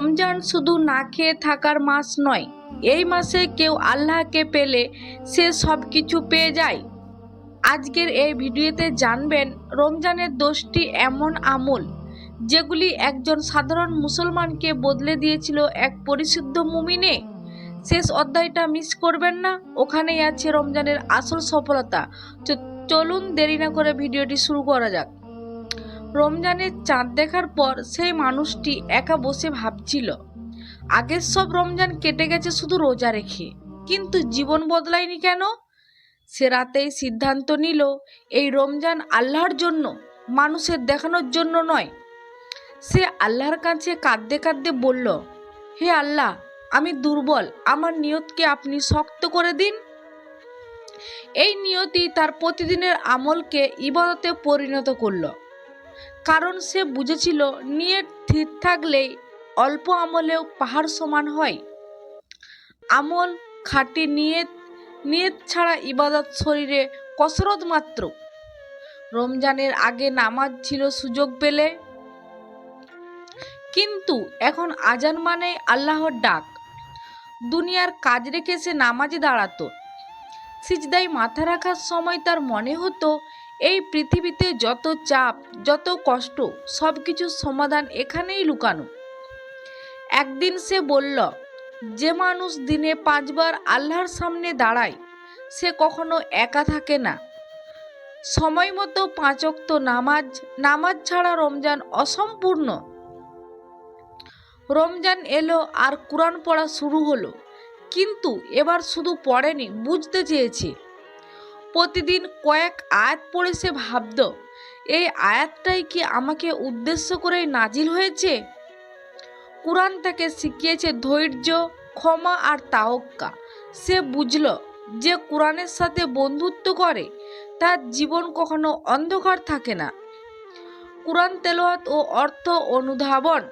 রমজান শুধু না খেয়ে থাকার মাস নয়। এই মাসে কেউ আল্লাহকে পেলে সে সব কিছু পেয়ে যায়। আজকের এই ভিডিওতে জানবেন রমজানের 10টি এমন আমল যেগুলি একজন সাধারণ মুসলমানকে বদলে দিয়েছিল এক পরিশুদ্ধ মুমিনে। শেষ অধ্যায়টা মিস করবেন না, ওখানেই আছে রমজানের আসল সফলতা। চলুন দেরি না করে ভিডিওটি শুরু করা যাক। রমজানের চাঁদ দেখার পর সেই মানুষটি একা বসে ভাবছিল, আগের সব রমজান কেটে গেছে শুধু রোজা রেখে, কিন্তু জীবন বদলায়নি কেন? সে রাতেই সিদ্ধান্ত নিল, এই রমজান আল্লাহর জন্য, মানুষের দেখানোর জন্য নয়। সে আল্লাহর কাছে কাঁদতে কাঁদতে বলল, হে আল্লাহ, আমি দুর্বল, আমার নিয়তকে আপনি শক্ত করে দিন। এই নিয়তি তার প্রতিদিনের আমলকে ইবাদতে পরিণত করল, কারণ সে বুঝেছিল নিয়ত ঠিক থাকলেই অল্প আমলেও পাহাড় সমান হয়। আমল খাঁটি, নিয়ত ছাড়া ইবাদত শরীরে কসরত মাত্র। রমজানের আগে নামাজ ছিল সুযোগ পেলে, কিন্তু এখন আজান মানে আল্লাহর ডাক। দুনিয়ার কাজ রেখে সে নামাজে দাঁড়াতো। সিজদায় মাথা রাখার সময় তার মনে হতো, এই পৃথিবীতে যত চাপ, যত কষ্ট, সব কিছুর সমাধান এখানেই লুকানো। একদিন সে বলল, যে মানুষ দিনে 5 বার আল্লাহর সামনে দাঁড়ায় সে কখনো একা থাকে না। সময় মতো 5 ওয়াক্ত নামাজ ছাড়া রমজান অসম্পূর্ণ। রমজান এলো আর কুরআন পড়া শুরু হলো, কিন্তু এবার শুধু পড়েনি, বুঝতে চেয়েছে। প্রতিদিন কয়েক আয়াত পড়ে সে ভাবত, এই আয়াতটাই কি আমাকে উদ্দেশ্য করেই নাজিল হয়েছে? কুরআন তাকে শিখিয়েছে ধৈর্য, ক্ষমা আর তাওয়াক্কুল। সে বুঝল, যে কুরআনের সাথে বন্ধুত্ব করে তার জীবন কখনো অন্ধকার থাকে না। কুরআন তেলাওয়াত ও অর্থ অনুধাবন।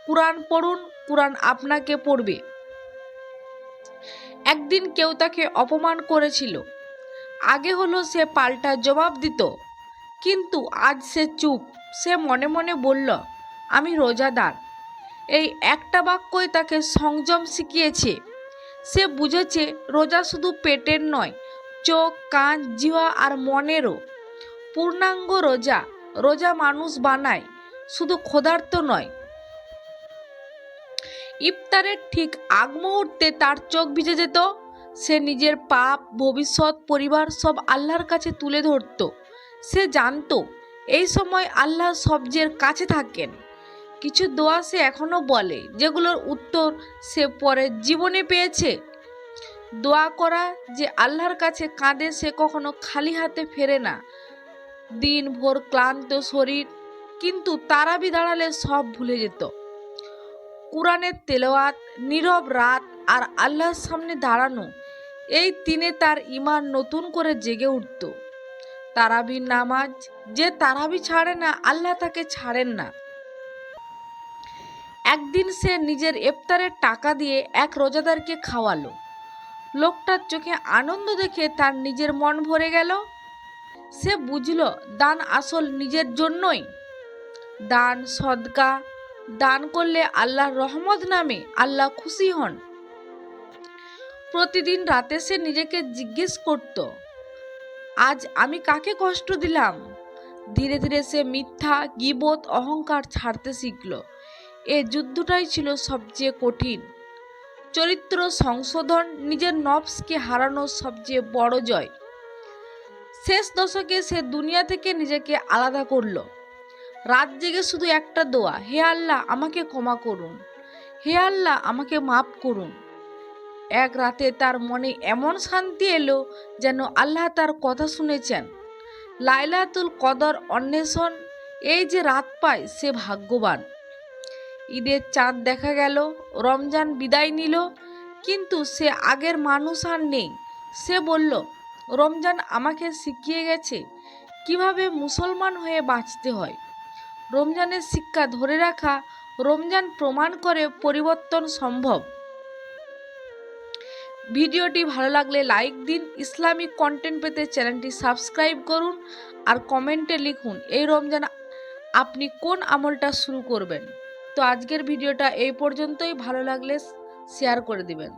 কুরআন পড়ুন, কুরআন আপনাকে পড়বে। একদিন কেউ তাকে অপমান করেছিল, আগে হলো সে পাল্টা জবাব দিত, কিন্তু আজ সে চুপ। সে মনে মনে বলল, আমি রোজাদার। এই একটা বাক্যই তাকে সংযম শিখিয়েছে। সে বুঝেছে রোজা শুধু পেটের নয়, চোখ, কান, জিহ্বা আর মনেরও। পূর্ণাঙ্গ রোজা মানুষ বানায়, শুধু ক্ষুধার্ত নয়। ইফতারের ঠিক আগ মুহূর্তে তার চোখ ভিজে যেত। সে নিজের পাপ, ভবিষ্যৎ, পরিবার সব আল্লাহর কাছে তুলে ধরত। সে জানত এই সময় আল্লাহ সবচেয়ে কাছে থাকেন। কিছু দোয়া সে এখনো বলে, যেগুলোর উত্তর সে পরে জীবনে পেয়েছে। দোয়া করা, যে আল্লাহর কাছে কাঁদে সে কখনো খালি হাতে ফেরে না। দিনভর ক্লান্ত শরীর, কিন্তু তারাবি দাঁড়ালে সব ভুলে যেত। কুরআনের তেলাওয়াত, নীরব রাত আর আল্লাহর সামনে দাঁড়ানো, এই তিনে তার ঈমান নতুন করে জেগে উঠত। তারাবির নামাজ, যে তারাবি ছাড়ে না আল্লাহ তাকে ছাড়েন না। একদিন সে নিজের ইফতারের টাকা দিয়ে এক রোজাদারকে খাওয়ালো। লোকটার চোখে আনন্দ দেখে তার নিজের মন ভরে গেল। সে বুঝল, দান আসল নিজের জন্যই। দান, সদকা দান করলে আল্লাহর রহমত নামে, আল্লাহ খুশি হন। প্রতিদিন রাতে সে নিজেকে জিজ্ঞেস করত, আজ আমি কাকে কষ্ট দিলাম? ধীরে ধীরে সে মিথ্যা, গীবত, অহংকার ছাড়তে শিখল। এই যুদ্ধটাই ছিল সবচেয়ে কঠিন। চরিত্র সংশোধন, নিজের নফসকে হারানোর সবচেয়ে বড় জয়। শেষ দশকে সে দুনিয়া থেকে নিজেকে আলাদা করল। রাত জেগে শুধু একটা দোয়া, হে আল্লাহ আমাকে ক্ষমা করুন, হে আল্লাহ আমাকে মাফ করুন। এক রাতে তার মনে এমন শান্তি এলো, যেন আল্লাহ তার কথা শুনেছেন। লাইলাতুল কদর অন্বেষণ, এই যে রাত পায় সে ভাগ্যবান। ঈদের চাঁদ দেখা গেল, রমজান বিদায় নিল, কিন্তু সে আগের মানুষ আর নেই। সে বলল, রমজান আমাকে শিখিয়ে গেছে কিভাবে মুসলমান হয়ে বাঁচতে হয়। রমজানের শিক্ষা ধরে রাখা, রমজান প্রমাণ করে পরিবর্তন সম্ভব। ভিডিওটি ভালো লাগলে লাইক দিন। ইসলামিক কন্টেন্ট পেতে চ্যানেলটি সাবস্ক্রাইব করুন আর কমেন্টে লিখুন এই রমজান আপনি কোন আমলটা শুরু করবেন। তো তো আজকের ভিডিওটা এই পর্যন্তই, ভালো লাগলে শেয়ার করে দিবেন।